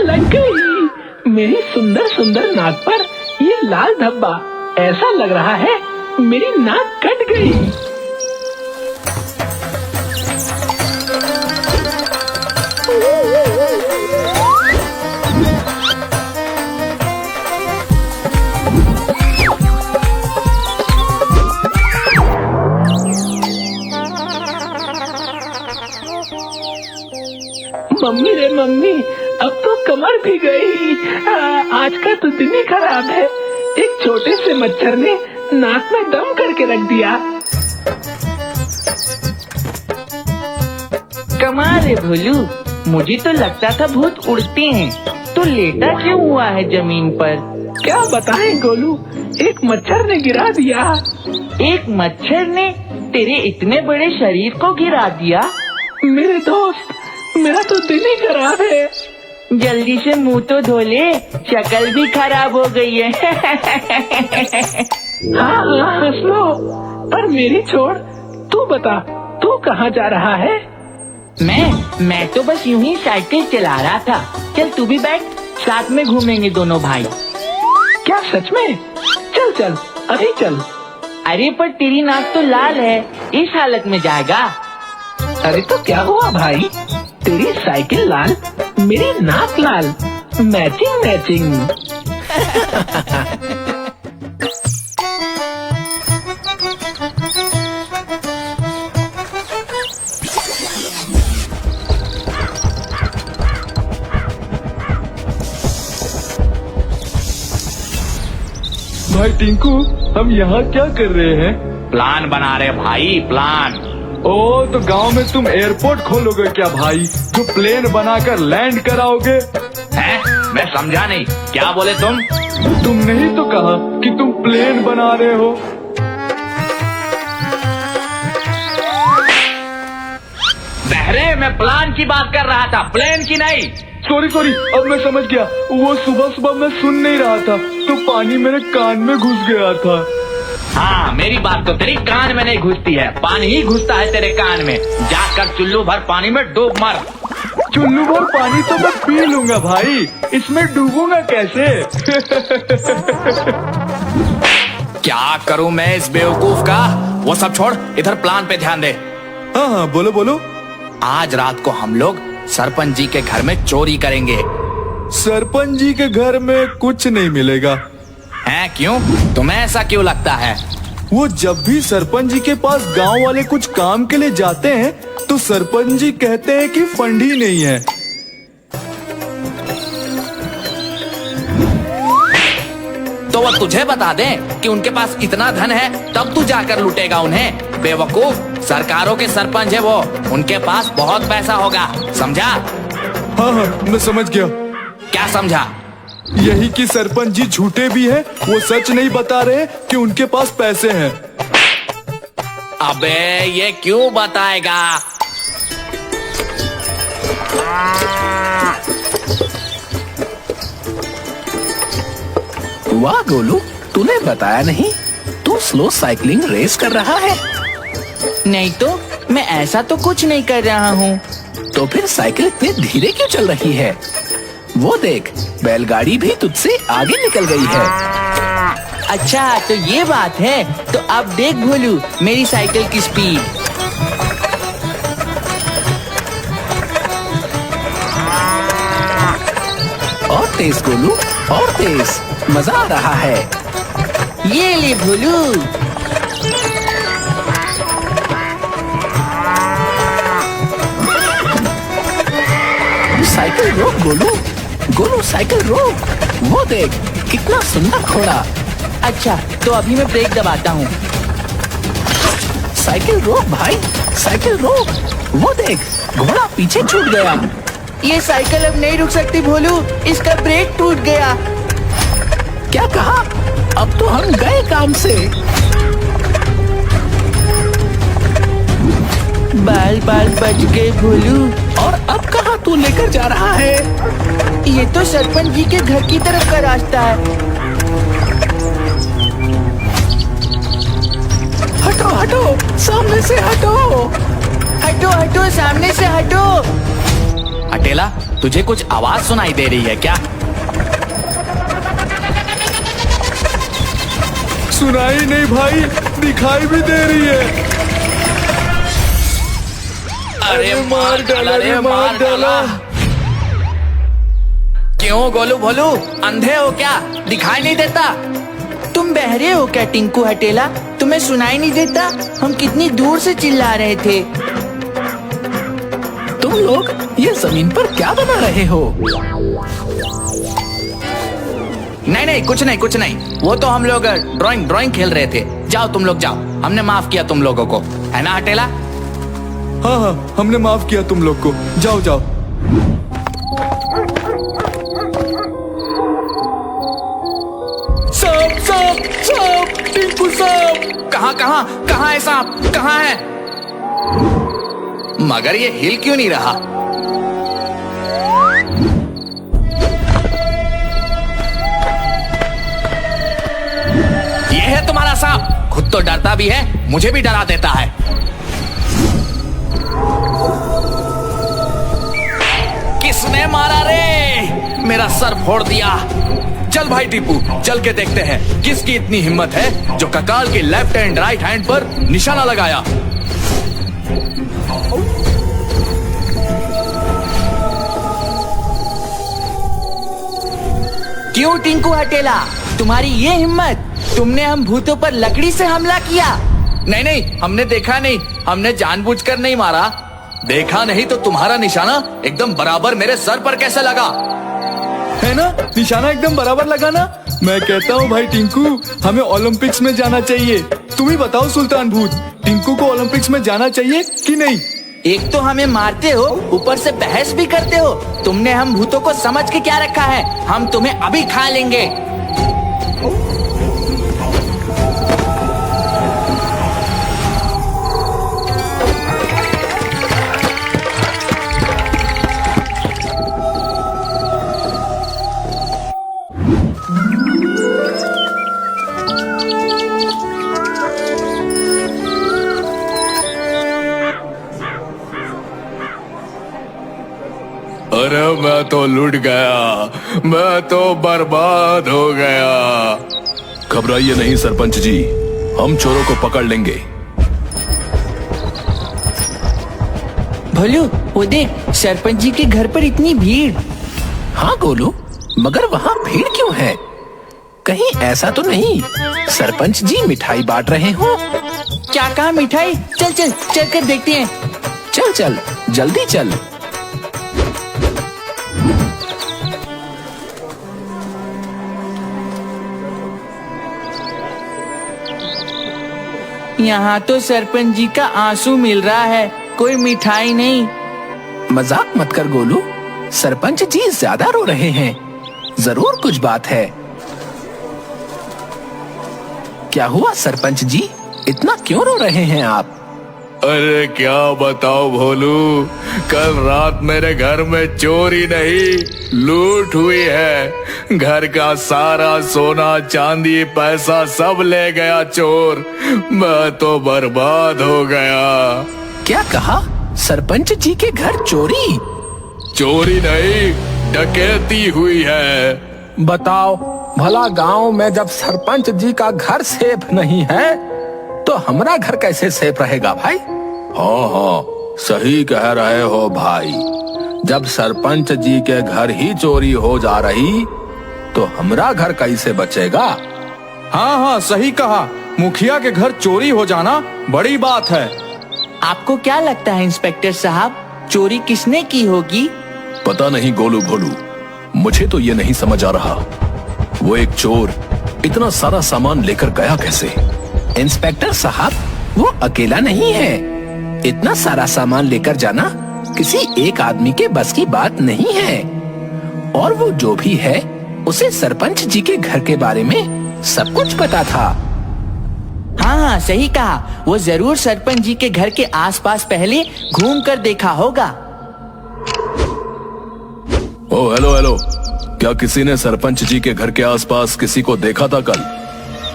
लग गई। मेरी सुंदर सुंदर नाक पर ये लाल धब्बा, ऐसा लग रहा है मेरी नाक कट गई। मम्मी रे मम्मी, अब तो कमर भी गई। आज का तो दिन ही खराब है। एक छोटे से मच्छर ने नाक में दम करके रख दिया। कमाल है भोलू, मुझे तो लगता था भूत उड़ते हैं, तो लेटा क्यों हुआ है जमीन पर? क्या बताएं गोलू, एक मच्छर ने गिरा दिया। एक मच्छर ने तेरे इतने बड़े शरीर को गिरा दिया? मेरे दोस्त, मेरा तो दिन ही खराब है। जल्दी से मुंह तो धो ले, शक्ल भी खराब हो गई है। हाँ हंस लो, पर मेरी छोड़। तू बता, तू कहाँ जा रहा है? मैं तो बस यूं ही साइकिल चला रहा था। चल तू भी बैठ, साथ में घूमेंगे दोनों भाई। क्या सच में? चल चल, अभी चल। अरे पर तेरी नाक तो लाल है, इस हालत में जाएगा? अरे तो क्या हुआ भाई, तेरी साइकिल लाल, मेरी नाक लाल, मैचिंग मैचिंग। भाई टिंकू, हम यहाँ क्या कर रहे हैं? प्लान बना रहे भाई, प्लान। ओ, तो गांव में तुम एयरपोर्ट खोलोगे क्या भाई, जो प्लेन बनाकर लैंड कराओगे? हैं? मैं समझा नहीं, क्या बोले तुम? तुम नहीं तो कहा कि तुम प्लेन बना रहे हो? बहरे, मैं प्लान की बात कर रहा था, प्लेन की नहीं। सॉरी, अब मैं समझ गया। वो सुबह सुबह मैं सुन नहीं रहा था, तो पानी मेरे कान में घुस गया था। हाँ, मेरी बात तो तेरी कान में नहीं घुसती है, पानी ही घुसता है तेरे कान में। जाकर चुल्लू भर पानी में डूब मर। चुल्लू भर पानी तो मैं पी लूंगा भाई, इसमें डूबूंगा कैसे? क्या करूं मैं इस बेवकूफ का? वो सब छोड़, इधर प्लान पे ध्यान दे। हाँ, बोलो। आज रात को हम लोग सरपंच जी के घर में चोरी करेंगे। सरपंच जी के घर में कुछ नहीं मिलेगा। हैं? क्यों? तुम्हें ऐसा क्यों लगता है? वो जब भी सरपंच जी के पास गांव वाले कुछ काम के लिए जाते हैं, तो सरपंच जी कहते हैं कि फंड ही नहीं है। तो वो तुझे बता दें कि उनके पास इतना धन है, तब तू जाकर लूटेगा उन्हें। बेवकूफ, सरकारों के सरपंच है वो, उनके पास बहुत पैसा होगा, समझा? हाँ, मैं समझ गया। क्या समझा? यही कि सरपंच जी झूठे भी हैं, वो सच नहीं बता रहे कि उनके पास पैसे हैं। अबे ये क्यों बताएगा? वाह गोलू, तूने बताया नहीं, तू स्लो साइकिलिंग रेस कर रहा है। नहीं तो, मैं ऐसा तो कुछ नहीं कर रहा हूँ। तो फिर साइकिल इतनी धीरे क्यों चल रही है? वो देख, बैलगाड़ी भी तुझसे आगे निकल गई है। अच्छा तो ये बात है, तो अब देख भोलू मेरी साइकिल की स्पीड। और तेज गोलू, और तेज, मजा आ रहा है। ये ले भोलू। साइकिल रोक गोलू, साइकिल रोक। वो देख, कितना सुंदर घोड़ा। अच्छा तो अभी मैं ब्रेक दबाता हूँ। साइकिल रोक भाई, साइकिल रोक। वो देख, घोड़ा पीछे छूट गया। ये साइकिल अब नहीं रुक सकती भोलू, इसका ब्रेक टूट गया। क्या कहा? अब तो हम गए काम से। बाल बच गए भोलू। और अब कहाँ तू लेकर जा रहा है? ये तो सरपंच जी के घर की तरफ का रास्ता है। हटो, सामने से हटो। हटो, सामने से हटो। अकेला तुझे कुछ आवाज सुनाई दे रही है क्या? सुनाई नहीं भाई, दिखाई भी दे रही है। अरे मार डाला रे, मार डाला। क्यों गोलू भोलू, अंधे हो क्या? दिखाई नहीं देता? तुम बहरे हो क्या टिंकू हटेला? तुम्हें सुनाई नहीं देता? हम कितनी दूर से चिल्ला रहे थे। तुम लोग ये जमीन पर क्या बना रहे हो? नहीं नहीं, कुछ नहीं कुछ नहीं, वो तो हम लोग ड्राइंग खेल रहे थे। जाओ तुम लोग जाओ, हमने माफ किया तुम लोगों को, है ना हटेला? हाँ हाँ, हमने माफ किया तुम लोग को। जाओ जाओ। सांप सांप सांप, टिंकू सांप। कहाँ कहाँ कहाँ है सांप? कहाँ है? मगर ये हिल क्यों नहीं रहा? ये है तुम्हारा सांप। खुद तो डरता भी है, मुझे भी डरा देता है। किसने मारा रे? मेरा सर फोड़ दिया। चल भाई टीपू, चल के देखते हैं किसकी इतनी हिम्मत है जो ककाल के लेफ्ट एंड राइट हैंड पर निशाना लगाया। क्यों टिंकू हटेला, तुम्हारी ये हिम्मत? तुमने हम भूतों पर लकड़ी से हमला किया। नहीं नहीं, हमने देखा नहीं, हमने जानबूझकर नहीं मारा। देखा नहीं तो तुम्हारा निशाना एकदम बराबर मेरे सर पर कैसे लगा? है ना, निशाना एकदम बराबर लगा ना। मैं कहता हूँ भाई टिंकू, हमें ओलंपिक्स में जाना चाहिए। तुम ही बताओ सुल्तान भूत, टिंकू को ओलंपिक्स में जाना चाहिए कि नहीं? एक तो हमें मारते हो, ऊपर से बहस भी करते हो। तुमने हम भूतों को समझ के क्या रखा है? हम तुम्हें अभी खा लेंगे। अरे मैं तो लुट गया, मैं तो बर्बाद हो गया। घबराइए नहीं सरपंच जी, हम चोरों को पकड़ लेंगे। भोलू, वो देख, सरपंच जी के घर पर इतनी भीड़। हाँ गोलू, मगर वहाँ भीड़ क्यों है? कहीं ऐसा तो नहीं सरपंच जी मिठाई बांट रहे हो? क्या कहा मिठाई? चल चल चल कर देखते हैं। चल चल, जल्दी चल। यहाँ तो सरपंच जी का आंसू मिल रहा है, कोई मिठाई नहीं। मजाक मत कर गोलू, सरपंच जी ज्यादा रो रहे हैं, जरूर कुछ बात है। क्या हुआ सरपंच जी, इतना क्यों रो रहे हैं आप? अरे क्या बताओ भोलू, कल रात मेरे घर में चोरी नहीं लूट हुई है। घर का सारा सोना चांदी पैसा सब ले गया चोर। मैं तो बर्बाद हो गया। क्या कहा? सरपंच जी के घर चोरी? चोरी नहीं, डकैती हुई है। बताओ भला, गांव में जब सरपंच जी का घर सेफ नहीं है तो हमारा घर कैसे सेफ रहेगा भाई? हाँ हाँ, सही कह रहे हो भाई। जब सरपंच जी के घर ही चोरी हो जा रही तो हमारा घर कैसे बचेगा? हाँ हाँ, सही कहा। मुखिया के घर चोरी हो जाना बड़ी बात है। आपको क्या लगता है इंस्पेक्टर साहब, चोरी किसने की होगी? पता नहीं गोलू भोलू, मुझे तो ये नहीं समझ आ रहा, वो एक चोर इतना सारा सामान लेकर गया कैसे? इंस्पेक्टर साहब, वो अकेला नहीं है। इतना सारा सामान लेकर जाना किसी एक आदमी के बस की बात नहीं है। और वो जो भी है, उसे सरपंच जी के घर के बारे में सब कुछ पता था। हाँ हाँ, सही कहा। वो जरूर सरपंच जी के घर के आसपास पहले घूम कर देखा होगा। ओ हेलो हेलो, क्या किसी ने सरपंच जी के घर के आसपास किसी को देखा था कल?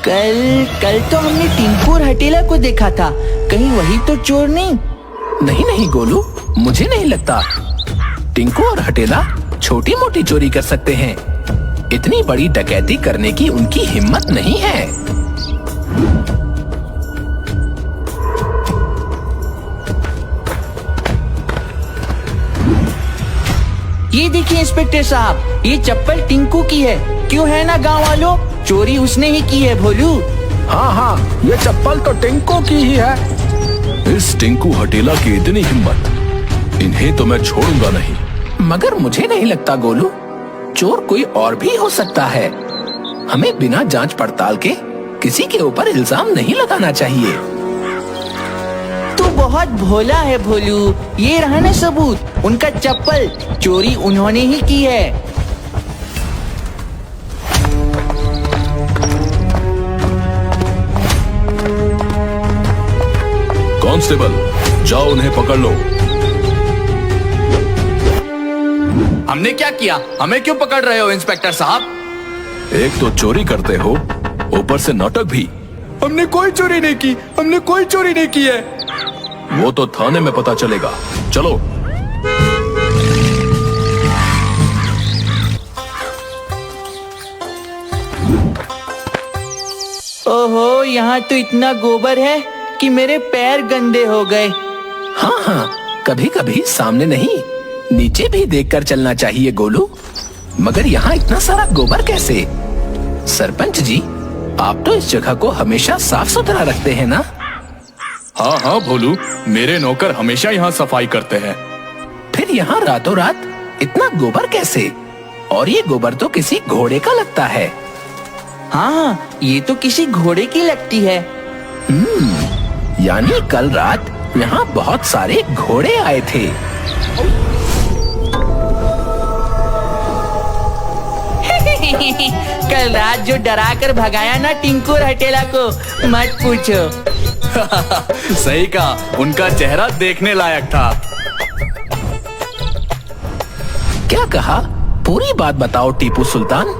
कल तो हमने टिंकू और हटेला को देखा था, कहीं वही तो चोर नहीं? नहीं नहीं गोलू, मुझे नहीं लगता। टिंकू और हटेला छोटी मोटी चोरी कर सकते हैं, इतनी बड़ी डकैती करने की उनकी हिम्मत नहीं है। ये देखिए इंस्पेक्टर साहब, ये चप्पल टिंकू की है। क्यों है ना गांव वालों, चोरी उसने ही की है भोलू। हाँ हाँ, ये चप्पल तो टिंकू की ही है। इस टिंकू हटेला की इतनी हिम्मत, इन्हें तो मैं छोड़ूंगा नहीं। मगर मुझे नहीं लगता गोलू, चोर कोई और भी हो सकता है। हमें बिना जांच पड़ताल के किसी के ऊपर इल्जाम नहीं लगाना चाहिए। तू बहुत भोला है भोलू। ये रहा ना सबूत, उनका चप्पल चोरी उन्होंने ही की है। कांस्टेबल, जाओ उन्हें पकड़ लो। हमने क्या किया? हमें क्यों पकड़ रहे हो इंस्पेक्टर साहब? एक तो चोरी करते हो, ऊपर से नाटक भी। हमने कोई चोरी नहीं की, हमने कोई चोरी नहीं की है। वो तो थाने में पता चलेगा। चलो। ओहो, यहाँ तो इतना गोबर है कि मेरे पैर गंदे हो गए। हाँ हाँ, कभी कभी सामने नहीं नीचे भी देखकर चलना चाहिए गोलू। मगर यहाँ इतना सारा गोबर कैसे? सरपंच जी, आप तो इस जगह को हमेशा साफ सुथरा रखते हैं ना? हाँ हाँ भोलू, मेरे नौकर हमेशा यहाँ सफाई करते हैं। फिर यहाँ रातों रात इतना गोबर कैसे? और ये गोबर तो किसी घोड़े का लगता है। हाँ, ये तो किसी घोड़े की लगती है। यानी कल रात यहाँ बहुत सारे घोड़े आए थे। कल रात जो डरा कर भगाया ना टिंकू और हटेला को, मत पूछो। सही कहा, उनका चेहरा देखने लायक था। क्या कहा? पूरी बात बताओ टीपू सुल्तान।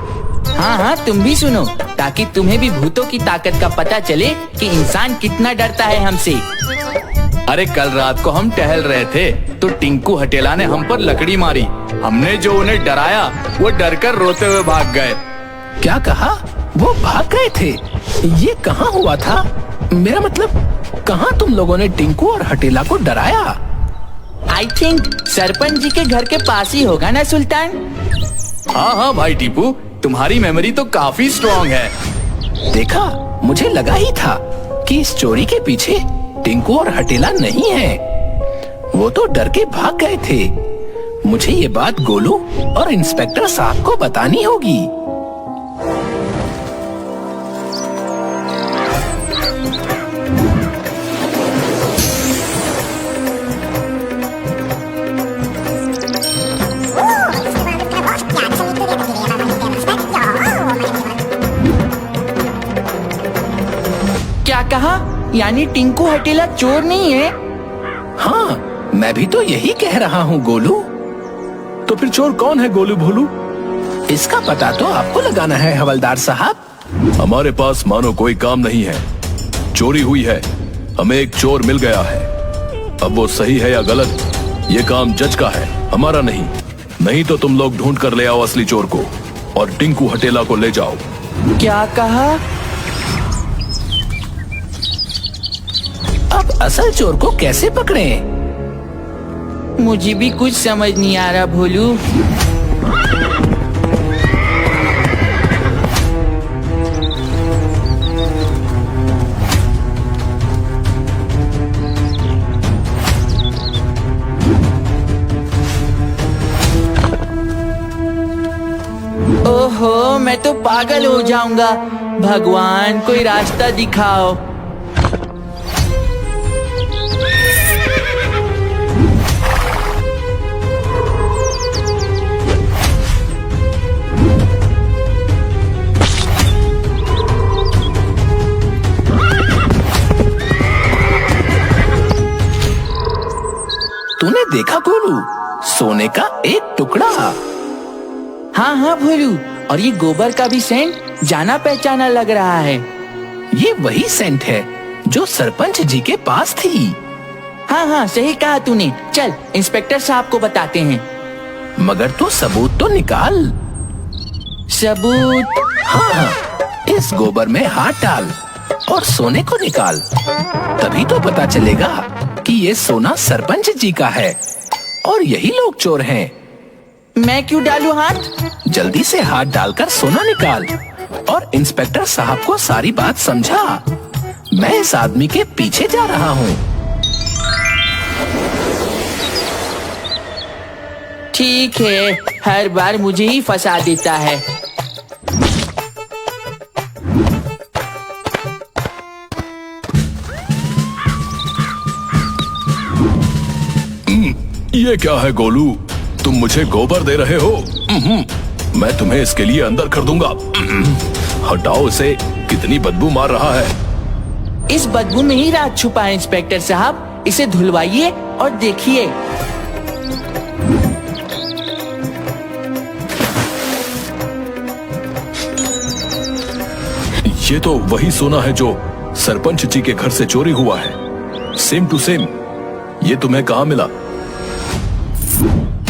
हाँ हाँ, तुम भी सुनो, ताकि तुम्हें भी भूतों की ताकत का पता चले कि इंसान कितना डरता है हमसे। अरे कल रात को हम टहल रहे थे तो टिंकू हटेला ने हम पर लकड़ी मारी। हमने जो उन्हें डराया, वो डरकर रोते हुए भाग गए। क्या कहा? वो भाग गए थे? ये कहाँ हुआ था? मेरा मतलब, कहाँ तुम लोगों ने टिंकू और हटेला को डराया? आई थिंक सरपंच जी के घर के पास ही होगा ना सुल्तान। हाँ हाँ भाई टीपू, तुम्हारी मेमोरी तो काफी स्ट्रॉन्ग है। देखा, मुझे लगा ही था कि इस चोरी के पीछे टिंकू और हटेला नहीं है। वो तो डर के भाग गए थे। मुझे ये बात गोलू और इंस्पेक्टर साहब को बतानी होगी। क्या कहा? यानी टिंकू हटेला चोर नहीं है? हाँ, मैं भी तो यही कह रहा हूँ गोलू। तो फिर चोर कौन है गोलू भोलू? इसका पता तो आपको लगाना है हवलदार साहब। हमारे पास मानो कोई काम नहीं है। चोरी हुई है, हमें एक चोर मिल गया है। अब वो सही है या गलत, ये काम जज का है, हमारा नहीं। नहीं तो तुम लोग ढूंढ कर ले आओ असली चोर को और टिंकू हटेला को ले जाओ। क्या कहा? अब असल चोर को कैसे पकड़ें? मुझे भी कुछ समझ नहीं आ रहा भोलू। ओहो, मैं तो पागल हो जाऊंगा। भगवान, कोई रास्ता दिखाओ। तूने देखा गोलू, सोने का एक टुकड़ा। हाँ हाँ भोलू, और ये गोबर का भी सेंट जाना पहचाना लग रहा है। ये वही सेंट है जो सरपंच जी के पास थी। हाँ हाँ, सही कहा तूने। चल इंस्पेक्टर साहब को बताते हैं। मगर तू सबूत तो निकाल। सबूत? हाँ, इस गोबर में हाथ डाल और सोने को निकाल, तभी तो पता चलेगा कि ये सोना सरपंच जी का है और यही लोग चोर हैं। मैं क्यों डालूं हाथ? जल्दी से हाथ डालकर सोना निकाल और इंस्पेक्टर साहब को सारी बात समझा। मैं इस आदमी के पीछे जा रहा हूँ। ठीक है, हर बार मुझे ही फंसा देता है। ये क्या है गोलू, तुम मुझे गोबर दे रहे हो? मैं तुम्हें इसके लिए अंदर कर दूंगा। हटाओ इसे, कितनी बदबू मार रहा है। इस बदबू में ही राज छुपा है इंस्पेक्टर साहब, इसे धुलवाइए और देखिए। ये तो वही सोना है जो सरपंच जी के घर से चोरी हुआ है, सेम टू सेम। ये तुम्हें कहाँ मिला?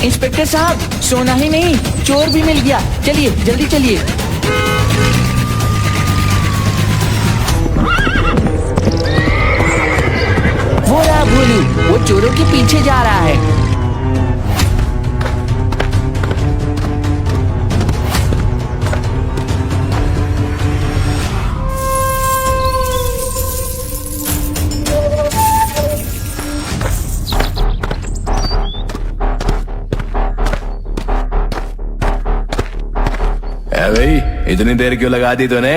इंस्पेक्टर साहब, सोना ही नहीं, चोर भी मिल गया। चलिए जल्दी चलिए। वो रहा भोलू, वो चोरों के पीछे जा रहा है। भाई, इतनी देर क्यों लगा दी तूने?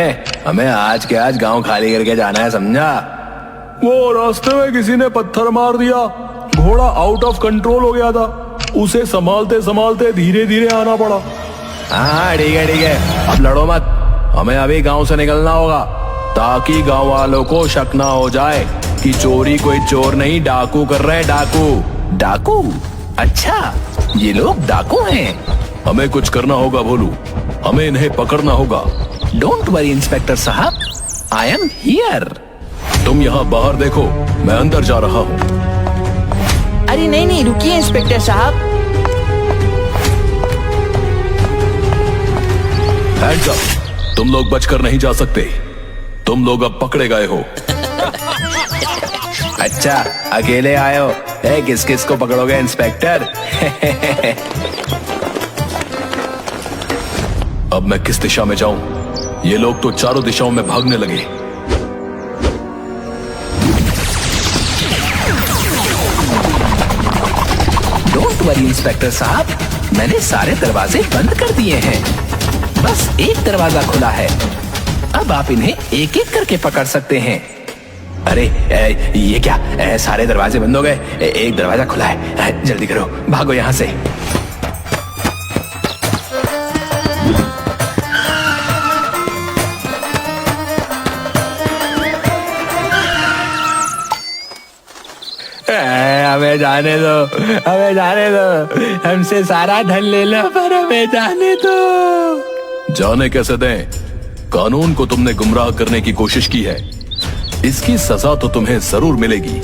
हमें आज के आज गांव खाली करके जाना है, समझा? वो रास्ते में किसी ने पत्थर मार दिया, घोड़ा आउट ऑफ कंट्रोल हो गया था, उसे संभालते संभालते धीरे धीरे आना पड़ा। हाँ ठीक है, अब लड़ो मत। हमें अभी गांव से निकलना होगा ताकि गांव वालों को शक ना हो जाए कि चोरी कोई चोर नहीं, डाकू कर रहे हैं। डाकू? डाकू? अच्छा, ये लोग डाकू हैं। हमें कुछ करना होगा भोलू, हमें इन्हें पकड़ना होगा। डोंट वरी इंस्पेक्टर साहब, आई एम हियर। तुम यहाँ बाहर देखो, मैं अंदर जा रहा हूँ। अरे नहीं नहीं, रुकिए इंस्पेक्टर साहब। हैंड्स अप, तुम लोग बचकर नहीं जा सकते, तुम लोग अब पकड़े गए हो। अच्छा, अकेले आए हो? किस किस को पकड़ोगे इंस्पेक्टर? अब मैं किस दिशा में जाऊं? ये लोग तो चारों दिशाओं में भागने लगे। डोंट वरी इंस्पेक्टर साहब, मैंने सारे दरवाजे बंद कर दिए हैं, बस एक दरवाजा खुला है। अब आप इन्हें एक एक करके पकड़ सकते हैं। अरे ये क्या, सारे दरवाजे बंद हो गए, एक दरवाजा खुला है। जल्दी करो, भागो यहाँ से। हमें जाने दो, हमें जाने दो। हमसे सारा धन ले लो, पर हमें जाने दो। जाने कैसे दें? कानून को तुमने गुमराह करने की कोशिश की है, इसकी सजा तो तुम्हें जरूर मिलेगी।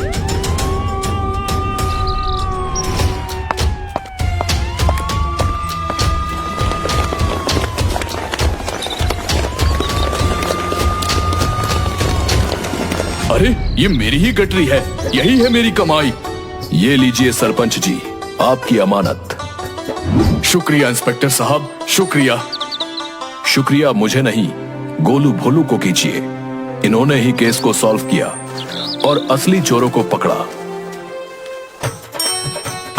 अरे ये मेरी ही गटरी है, यही है मेरी कमाई। ये लीजिए सरपंच जी, आपकी अमानत। शुक्रिया इंस्पेक्टर साहब, शुक्रिया। शुक्रिया मुझे नहीं, गोलू भोलू को कीजिए। इन्होंने ही केस को सॉल्व किया और असली चोरों को पकड़ा।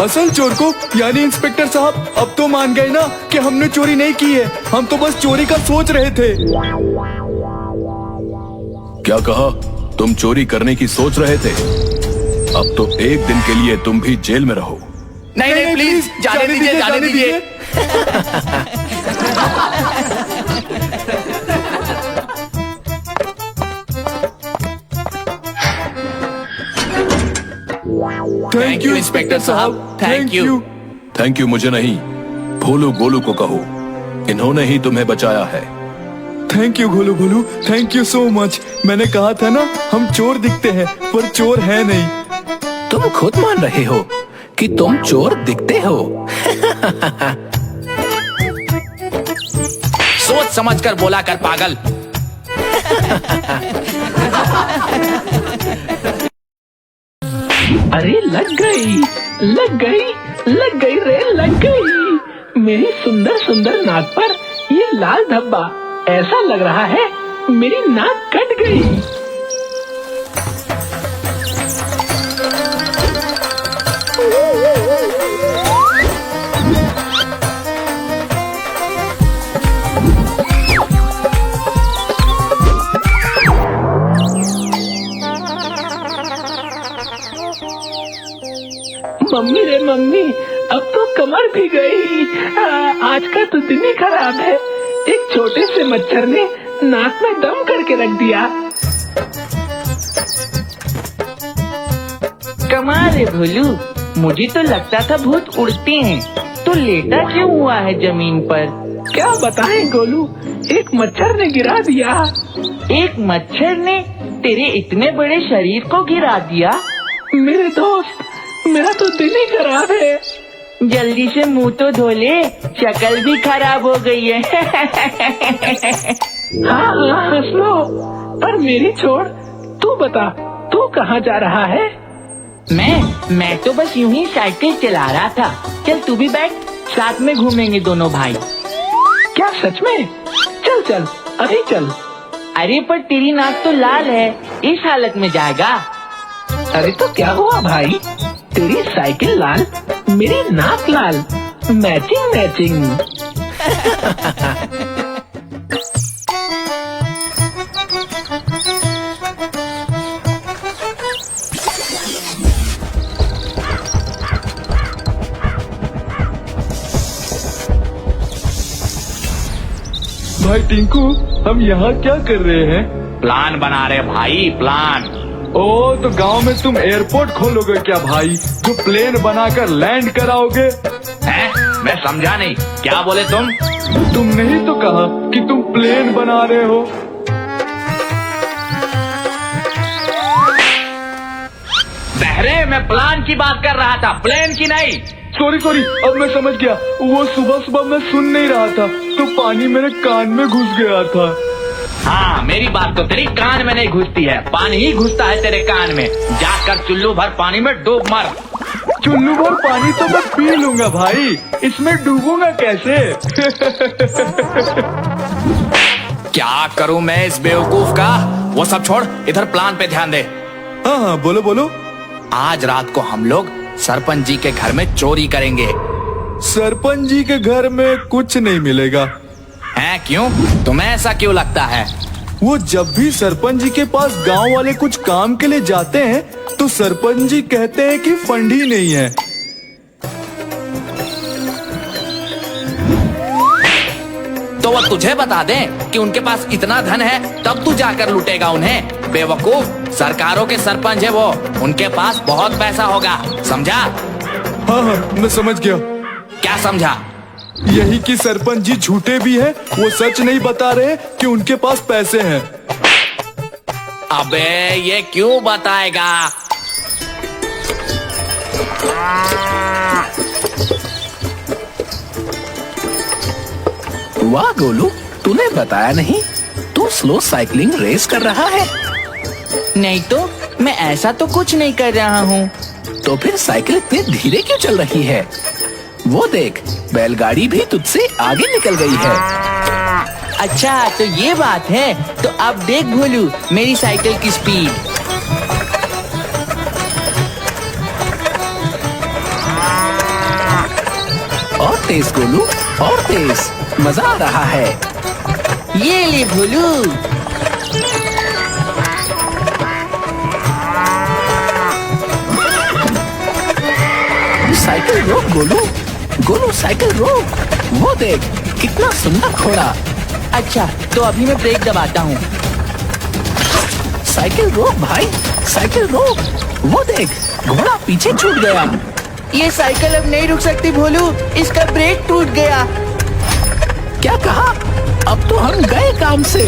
असल चोर को? यानी इंस्पेक्टर साहब, अब तो मान गए ना कि हमने चोरी नहीं की है, हम तो बस चोरी का सोच रहे थे। क्या कहा? तुम चोरी करने की सोच रहे थे? अब तो एक दिन के लिए तुम भी जेल में रहो। नहीं नहीं प्लीज, जाने दीजिए, जाने दीजिए। थैंक यू इंस्पेक्टर साहब, थैंक यू। थैंक यू मुझे नहीं, भोलू गोलू को कहो, इन्होंने ही तुम्हें बचाया है। Thank you Golu Bholu, thank you so much. मैंने कहा था ना, हम चोर दिखते हैं पर चोर है नहीं। तुम खुद मान रहे हो कि तुम चोर दिखते हो। सोच समझ कर बोला कर पागल। अरे लग गई, लग गई, लग गई रे, लग गई। मेरी सुंदर सुंदर नाक पर ये लाल धब्बा, ऐसा लग रहा है मेरी नाक कट गई। मम्मी रे मम्मी, अब तो कमर भी गई। आज का तो दिन ही खराब है। एक छोटे से मच्छर ने नाक में दम करके रख दिया। कमाल है भोलू, मुझे तो लगता था भूत उड़ते हैं, तो लेटा क्यों हुआ है जमीन पर? क्या बताएं गोलू, एक मच्छर ने गिरा दिया। एक मच्छर ने तेरे इतने बड़े शरीर को गिरा दिया? मेरे दोस्त, मेरा तो दिल ही खराब है। जल्दी से मुंह तो धो ले, शक्ल भी खराब हो गई है। हाँ हाँ हंस लो, पर मेरी छोड़। तू बता, तू कहाँ जा रहा है? मैं तो बस यूं ही साइकिल चला रहा था। चल तू भी बैठ, साथ में घूमेंगे दोनों भाई। क्या सच में? चल चल, अभी चल। अरे पर तेरी नाक तो लाल है, इस हालत में जाएगा? अरे तो क्या हुआ भाई, तेरी साइकिल लाल, मेरी नाक लाल, मैचिंग मैचिंग। भाई टिंकू, हम यहाँ क्या कर रहे हैं? प्लान बना रहे भाई, प्लान। ओ, तो गांव में तुम एयरपोर्ट खोलोगे क्या भाई, जो प्लेन बनाकर लैंड कराओगे? हैं? मैं समझा नहीं, क्या बोले तुम? तुमने ही तो कहा कि तुम प्लेन बना रहे हो। बहरे, मैं प्लान की बात कर रहा था, प्लेन की नहीं। सॉरी, अब मैं समझ गया। वो सुबह सुबह मैं सुन नहीं रहा था, तो पानी मेरे कान में घुस गया था। हाँ, मेरी बात तो तेरी कान में नहीं घुसती है, पानी ही घुसता है तेरे कान में। जाकर चुल्लू भर पानी में डूब मर। चुल्लू भर पानी तो मैं पी लूंगा भाई, इसमें डूबूंगा कैसे? क्या करूं मैं इस बेवकूफ का? वो सब छोड़, इधर प्लान पे ध्यान दे। हाँ, बोलो। आज रात को हम लोग सरपंच जी के घर में चोरी करेंगे। सरपंच जी के घर में कुछ नहीं मिलेगा। हैं? क्यों? तुम्हें ऐसा क्यों लगता है? वो जब भी सरपंच जी के पास गांव वाले कुछ काम के लिए जाते हैं, तो सरपंच जी कहते हैं कि फंड ही नहीं है। तो वो तुझे बता दें कि उनके पास इतना धन है, तब तू जाकर लूटेगा उन्हें। बेवकूफ, सरकारों के सरपंच है वो, उनके पास बहुत पैसा होगा, समझा? हाँ, मैं समझ गया। क्या समझा? यही कि सरपंच जी झूठे भी हैं, वो सच नहीं बता रहे कि उनके पास पैसे हैं। अबे ये क्यों बताएगा? वाह गोलू, तूने बताया नहीं, तू स्लो साइकिलिंग रेस कर रहा है। नहीं तो, मैं ऐसा तो कुछ नहीं कर रहा हूँ। तो फिर साइकिल इतनी धीरे क्यों चल रही है? वो देख, बैलगाड़ी भी तुझसे आगे निकल गई है। अच्छा, तो ये बात है। तो अब देख भोलू, मेरी साइकिल की स्पीड। और तेज गोलू, और तेज, मजा आ रहा है। ये ले भोलू। साइकिल रोक गोलू, गोलू साइकिल रोक। वो देख, कितना सुंदर घोड़ा। अच्छा, तो अभी मैं ब्रेक दबाता हूँ। साइकिल रोक भाई, साइकिल रोक। वो देख, घोड़ा पीछे छूट गया। ये साइकिल अब नहीं रुक सकती भोलू, इसका ब्रेक टूट गया। क्या कहा? अब तो हम गए काम से।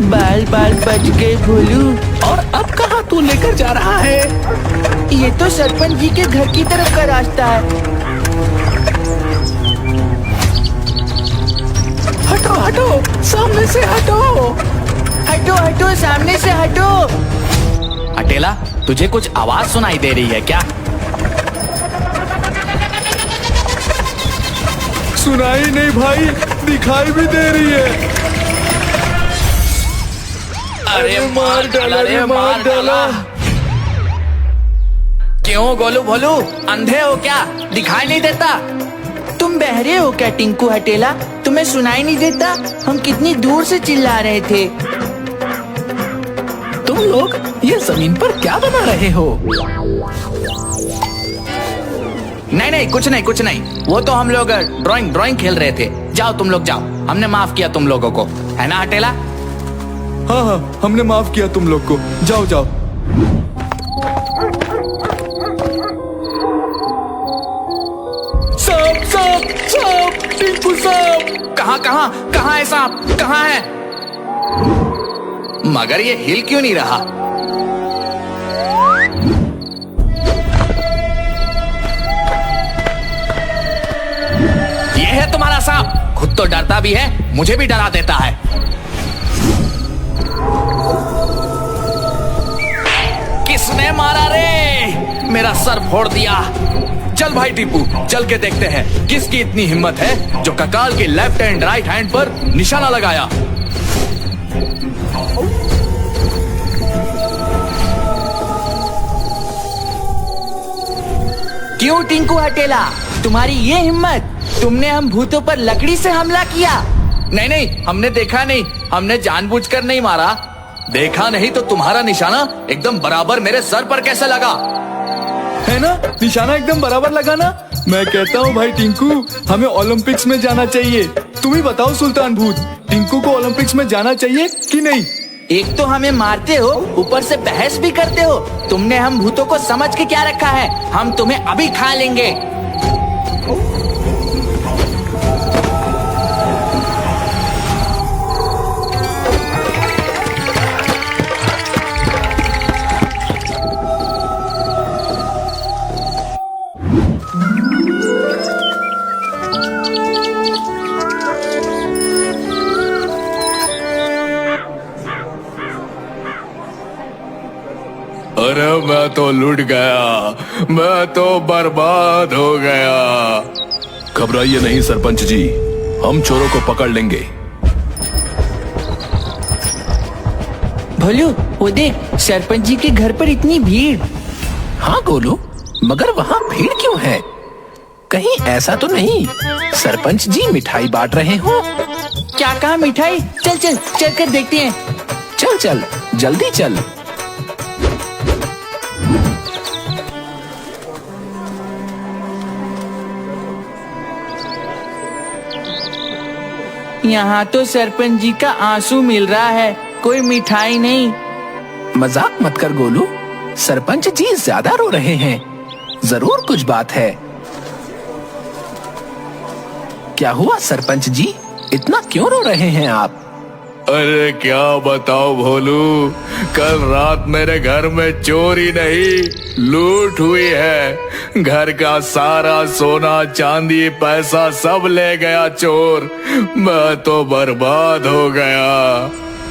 बाल बच गए भोलू। और अब कहाँ तू लेकर जा रहा है? ये तो सरपंच जी के घर की तरफ का रास्ता है। हटो हटो, सामने से हटो। हटो हटो, सामने से हटो। अटेला, तुझे कुछ आवाज सुनाई दे रही है क्या? सुनाई नहीं भाई, दिखाई भी दे रही है। अरे मार डाला रे, मार डाला। क्यों गोलू भोलू, अंधे हो क्या? दिखाई नहीं देता? तुम बहरे हो क्या टिंकू हटेला? तुम्हें सुनाई नहीं देता? हम कितनी दूर से चिल्ला रहे थे। तुम लोग ये जमीन पर क्या बना रहे हो? नहीं नहीं, कुछ नहीं कुछ नहीं। वो तो हम लोग ड्राइंग खेल रहे थे। जाओ तुम लोग जाओ, हमने माफ किया तुम लोगों को, है ना हटेला? हाँ हाँ, हमने माफ किया तुम लोग को। जाओ जाओ। सांप सांप सांप, टिंकू सांप। कहाँ कहाँ कहाँ है सांप? कहाँ है? मगर ये हिल क्यों नहीं रहा? ये है तुम्हारा सांप। खुद तो डरता भी है, मुझे भी डरा देता है। किसने मारा रे? मेरा सर फोड़ दिया। चल भाई टीपू, चल के देखते हैं किसकी इतनी हिम्मत है जो ककाल के लेफ्ट एंड राइट हैंड पर निशाना लगाया। क्यों टिंकू हटेला, तुम्हारी ये हिम्मत? तुमने हम भूतों पर लकड़ी से हमला किया। नहीं नहीं, हमने देखा नहीं, हमने जानबूझकर नहीं मारा। देखा नहीं तो तुम्हारा निशाना एकदम बराबर मेरे सर पर कैसे लगा? है ना, निशाना एकदम बराबर लगा ना। मैं कहता हूँ भाई टिंकू, हमें ओलंपिक्स में जाना चाहिए। तुम ही बताओ सुल्तान भूत, टिंकू को ओलंपिक्स में जाना चाहिए कि नहीं? एक तो हमें मारते हो, ऊपर से बहस भी करते हो। तुमने हम भूतों को समझ के क्या रखा है? हम तुम्हें अभी खा लेंगे। अरे मैं तो लुट गया, मैं तो बर्बाद हो गया। घबराइए नहीं सरपंच जी, हम चोरों को पकड़ लेंगे। भोलू, वो देख, सरपंच जी के घर पर इतनी भीड़। हाँ गोलू, मगर वहाँ भीड़ क्यों है? कहीं ऐसा तो नहीं सरपंच जी मिठाई बांट रहे हो? क्या कहा मिठाई? चल चल चल कर देखते हैं। चल चल, जल्दी चल। यहाँ तो सरपंच जी का आंसू मिल रहा है, कोई मिठाई नहीं। मजाक मत कर गोलू, सरपंच जी ज्यादा रो रहे हैं, जरूर कुछ बात है। क्या हुआ सरपंच जी, इतना क्यों रो रहे हैं आप? अरे क्या बताओ भोलू, कल रात मेरे घर में चोरी नहीं लूट हुई है। घर का सारा सोना चांदी पैसा सब ले गया चोर। मैं तो बर्बाद हो गया।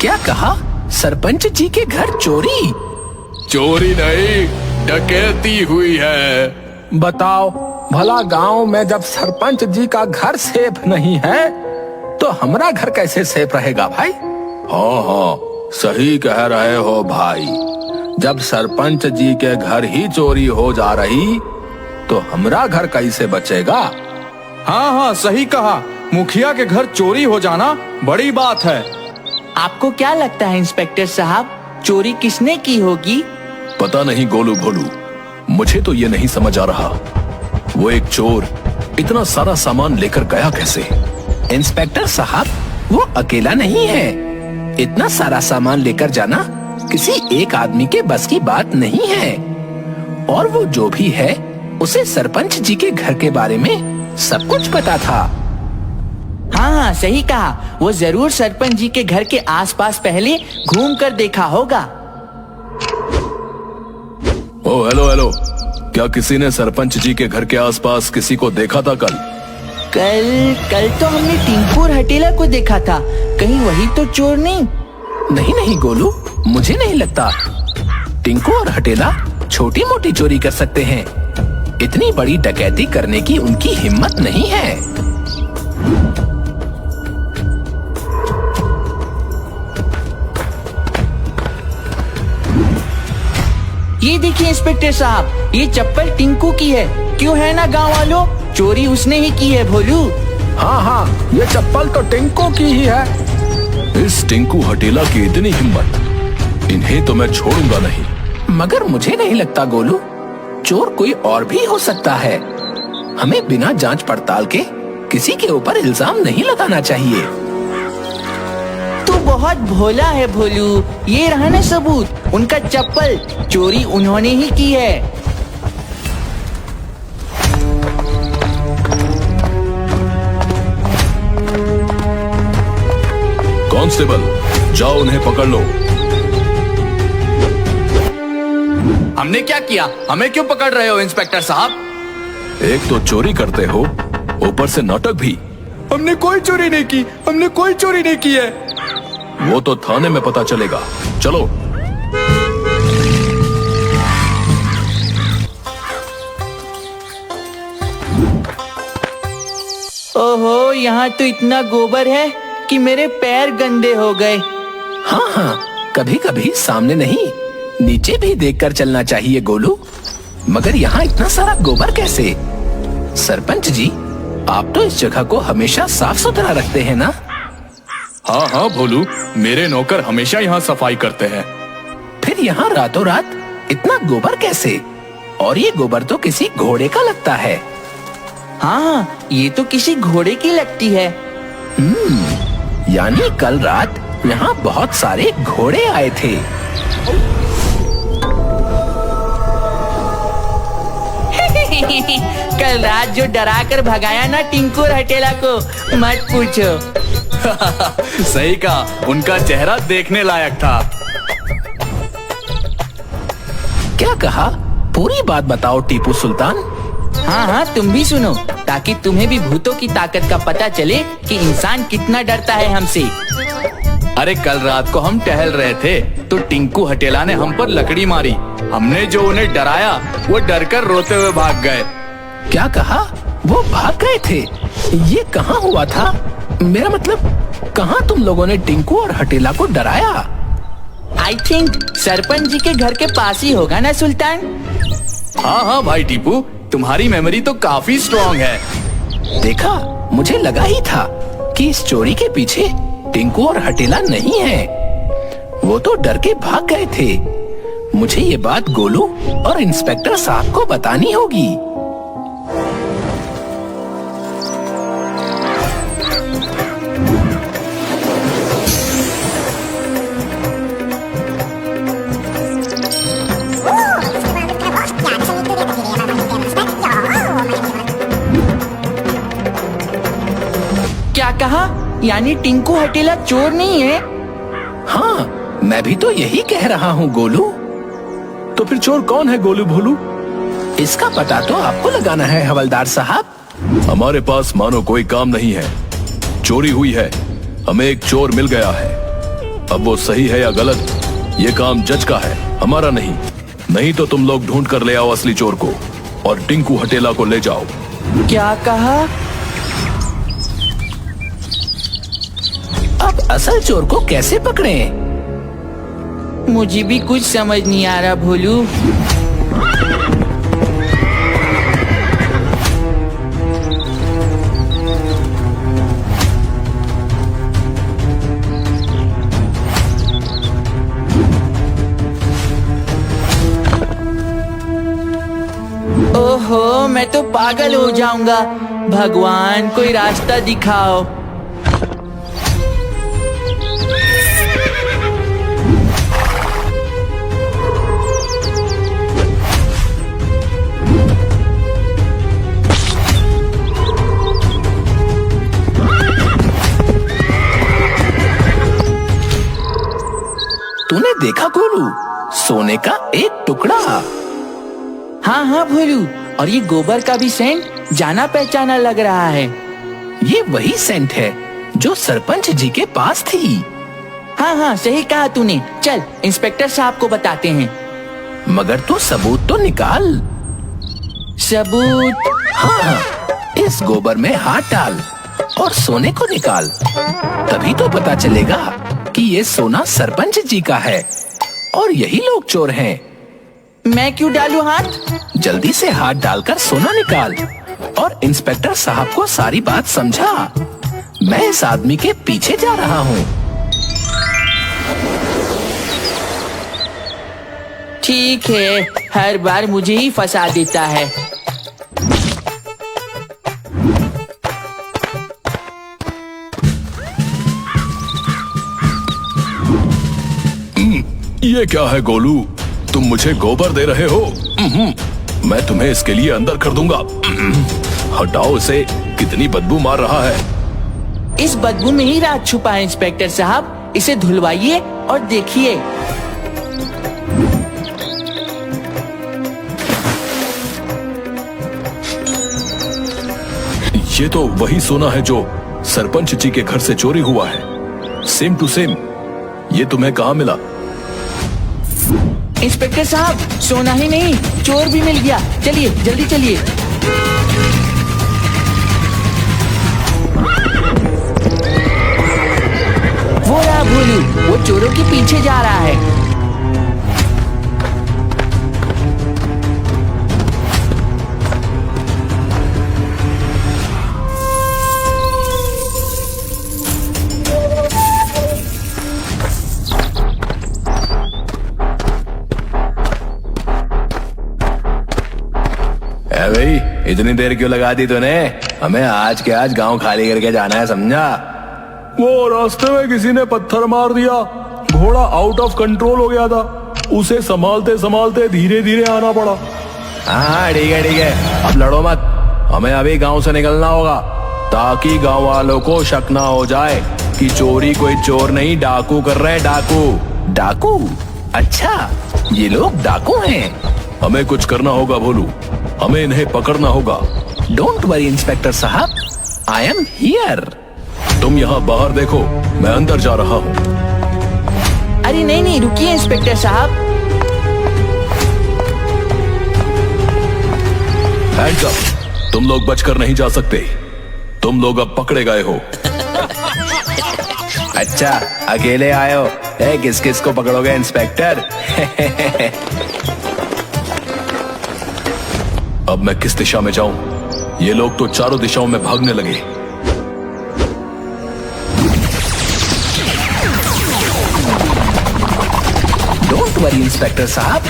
क्या कहा? सरपंच जी के घर चोरी? चोरी नहीं, डकैती हुई है। बताओ, भला गांव में जब सरपंच जी का घर सेफ नहीं है तो हमारा घर कैसे सेफ रहेगा भाई? हाँ हाँ, सही कह रहे हो भाई। जब सरपंच जी के घर ही चोरी हो जा रही तो हमारा घर कैसे बचेगा? हाँ हाँ, सही कहा। मुखिया के घर चोरी हो जाना बड़ी बात है। आपको क्या लगता है इंस्पेक्टर साहब, चोरी किसने की होगी? पता नहीं गोलू भोलू, मुझे तो ये नहीं समझ आ रहा, वो एक चोर इतना सारा सामान लेकर गया कैसे? इंस्पेक्टर साहब, वो अकेला नहीं है। इतना सारा सामान लेकर जाना किसी एक आदमी के बस की बात नहीं है। और वो जो भी है, उसे सरपंच जी के घर के बारे में सब कुछ पता था। हाँ हाँ, सही कहा। वो जरूर सरपंच जी के घर के आसपास पहले घूम कर देखा होगा। ओ हेलो हेलो, क्या किसी ने सरपंच जी के घर के आसपास किसी को देखा था कल? कल तो हमने टिंकू और हटेला को देखा था। कहीं वही तो चोर नहीं? नहीं नहीं गोलू, मुझे नहीं लगता। टिंकू और हटेला छोटी मोटी चोरी कर सकते हैं, इतनी बड़ी डकैती करने की उनकी हिम्मत नहीं है। ये देखिए इंस्पेक्टर साहब, ये चप्पल टिंकू की है। क्यों है ना गांव वालों, चोरी उसने ही की है भोलू। हाँ हाँ, ये चप्पल तो टिंकू की ही है। इस टिंकू हटेला की इतनी हिम्मत, इन्हें तो मैं छोड़ूंगा नहीं। मगर मुझे नहीं लगता गोलू, चोर कोई और भी हो सकता है। हमें बिना जांच पड़ताल के किसी के ऊपर इल्जाम नहीं लगाना चाहिए। तू बहुत भोला है भोलू। ये रहा ना सबूत, उनका चप्पल। चोरी उन्होंने ही की है। कांस्टेबल, जाओ उन्हें पकड़ लो। हमने क्या किया? हमें क्यों पकड़ रहे हो इंस्पेक्टर साहब? एक तो चोरी करते हो, ऊपर से नाटक भी। हमने कोई चोरी नहीं की, हमने कोई चोरी नहीं की है। वो तो थाने में पता चलेगा। चलो। ओहो, यहाँ तो इतना गोबर है कि मेरे पैर गंदे हो गए। हाँ हाँ, कभी कभी सामने नहीं नीचे भी देखकर चलना चाहिए गोलू। मगर यहाँ इतना सारा गोबर कैसे? सरपंच जी, आप तो इस जगह को हमेशा साफ सुथरा रखते हैं ना? हाँ हाँ भोलू, मेरे नौकर हमेशा यहाँ सफाई करते हैं। फिर यहाँ रातों रात इतना गोबर कैसे? और ये गोबर तो किसी घोड़े का लगता है। हाँ, ये तो किसी घोड़े की लगती है। यानी कल रात यहाँ बहुत सारे घोड़े आए थे। कल रात जो डरा कर भगाया ना टिंकू और हटेला को, मत पूछो। सही कहा, उनका चेहरा देखने लायक था। क्या कहा? पूरी बात बताओ टीपू सुल्तान। हाँ हाँ, तुम भी सुनो, ताकि तुम्हें भी भूतों की ताकत का पता चले कि इंसान कितना डरता है हमसे। अरे कल रात को हम टहल रहे थे तो टिंकू हटेला ने हम पर लकड़ी मारी। हमने जो उन्हें डराया, वो डरकर रोते हुए भाग गए। क्या कहा? वो भाग गए थे? ये कहाँ हुआ था? मेरा मतलब, कहाँ तुम लोगों ने टिंकू और हटेला को डराया? आई थिंक सरपंच जी के घर के पास ही होगा ना सुल्तान। हाँ हाँ भाई टीपू, तुम्हारी मेमोरी तो काफी स्ट्रॉन्ग है। देखा, मुझे लगा ही था कि इस चोरी के पीछे टिंकू और हटेला नहीं है। वो तो डर के भाग गए थे। मुझे ये बात गोलू और इंस्पेक्टर साहब को बतानी होगी। क्या कहा? यानी टिंकू हटेला चोर नहीं है? हाँ, मैं भी तो यही कह रहा हूँ गोलू। तो फिर चोर कौन है गोलू भोलू? इसका पता तो आपको लगाना है हवलदार साहब। हमारे पास मानो कोई काम नहीं है। चोरी हुई है, हमें एक चोर मिल गया है। अब वो सही है या गलत, ये काम जज का है, हमारा नहीं। नहीं तो तुम लोग ढूंढ कर ले आओ असली चोर को और टिंकू हटेला को ले जाओ। क्या कहा? अब असल चोर को कैसे पकड़ें? मुझे भी कुछ समझ नहीं आ रहा भोलू। ओहो, मैं तो पागल हो जाऊंगा। भगवान, कोई रास्ता दिखाओ। तूने देखा गोलू, सोने का एक टुकड़ा। हाँ हाँ भोलू, और ये गोबर का भी सेंट जाना पहचाना लग रहा है। ये वही सेंट है जो सरपंच जी के पास थी। हाँ हाँ सही कहा तूने। चल इंस्पेक्टर साहब को बताते हैं। मगर तू सबूत तो निकाल। सबूत? हाँ, इस गोबर में हाथ डाल और सोने को निकाल, तभी तो पता चलेगा कि ये सोना सरपंच जी का है और यही लोग चोर हैं। मैं क्यों डालूं हाथ? जल्दी से हाथ डालकर सोना निकाल और इंस्पेक्टर साहब को सारी बात समझा। मैं इस आदमी के पीछे जा रहा हूँ। ठीक है, हर बार मुझे ही फंसा देता है। ये क्या है गोलू, तुम मुझे गोबर दे रहे हो? मैं तुम्हें इसके लिए अंदर कर दूंगा। हटाओ इसे, कितनी बदबू मार रहा है। इस बदबू में ही राज छुपा है इंस्पेक्टर साहब, इसे धुलवाइए और देखिए। ये तो वही सोना है जो सरपंच जी के घर से चोरी हुआ है, सेम टू सेम। ये तुम्हें कहाँ मिला? इंस्पेक्टर साहब, सोना ही नहीं, चोर भी मिल गया। चलिए जल्दी चलिए। वो रहा भोलू, वो चोरों के पीछे जा रहा है। भाई इतनी देर क्यों लगा दी तूने? हमें आज के आज गांव खाली करके जाना है, समझा? वो रास्ते में किसी ने पत्थर मार दिया, घोड़ा आउट ऑफ कंट्रोल हो गया था, उसे संभालते संभालते धीरे धीरे आना पड़ा। हाँ ठीक है, अब लड़ो मत। हमें अभी गांव से निकलना होगा ताकि गांव वालों को शक ना हो जाए कि चोरी कोई चोर नहीं, डाकू कर रहे हैं, डाकू। डाकू? अच्छा, ये लोग डाकू हैं। हमें कुछ करना होगा भोलू, हमें इन्हें पकड़ना होगा। डोंट वरी इंस्पेक्टर साहब, आई एम हियर। तुम यहाँ बाहर देखो, मैं अंदर जा रहा हूँ। अरे नहीं नहीं, रुकिए इंस्पेक्टर साहब। हैंड्स अप, तुम लोग बचकर नहीं जा सकते, तुम लोग अब पकड़े गए हो। अच्छा, अकेले आए हो? किस किस को पकड़ोगे इंस्पेक्टर? अब मैं किस दिशा में जाऊं? ये लोग तो चारों दिशाओं में भागने लगे। डोंट वरी इंस्पेक्टर साहब,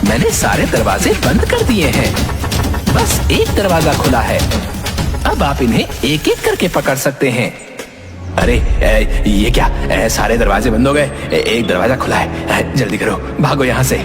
मैंने सारे दरवाजे बंद कर दिए हैं, बस एक दरवाजा खुला है। अब आप इन्हें एक एक करके पकड़ सकते हैं। अरे ये क्या, सारे दरवाजे बंद हो गए, एक दरवाजा खुला है। जल्दी करो, भागो यहाँ से।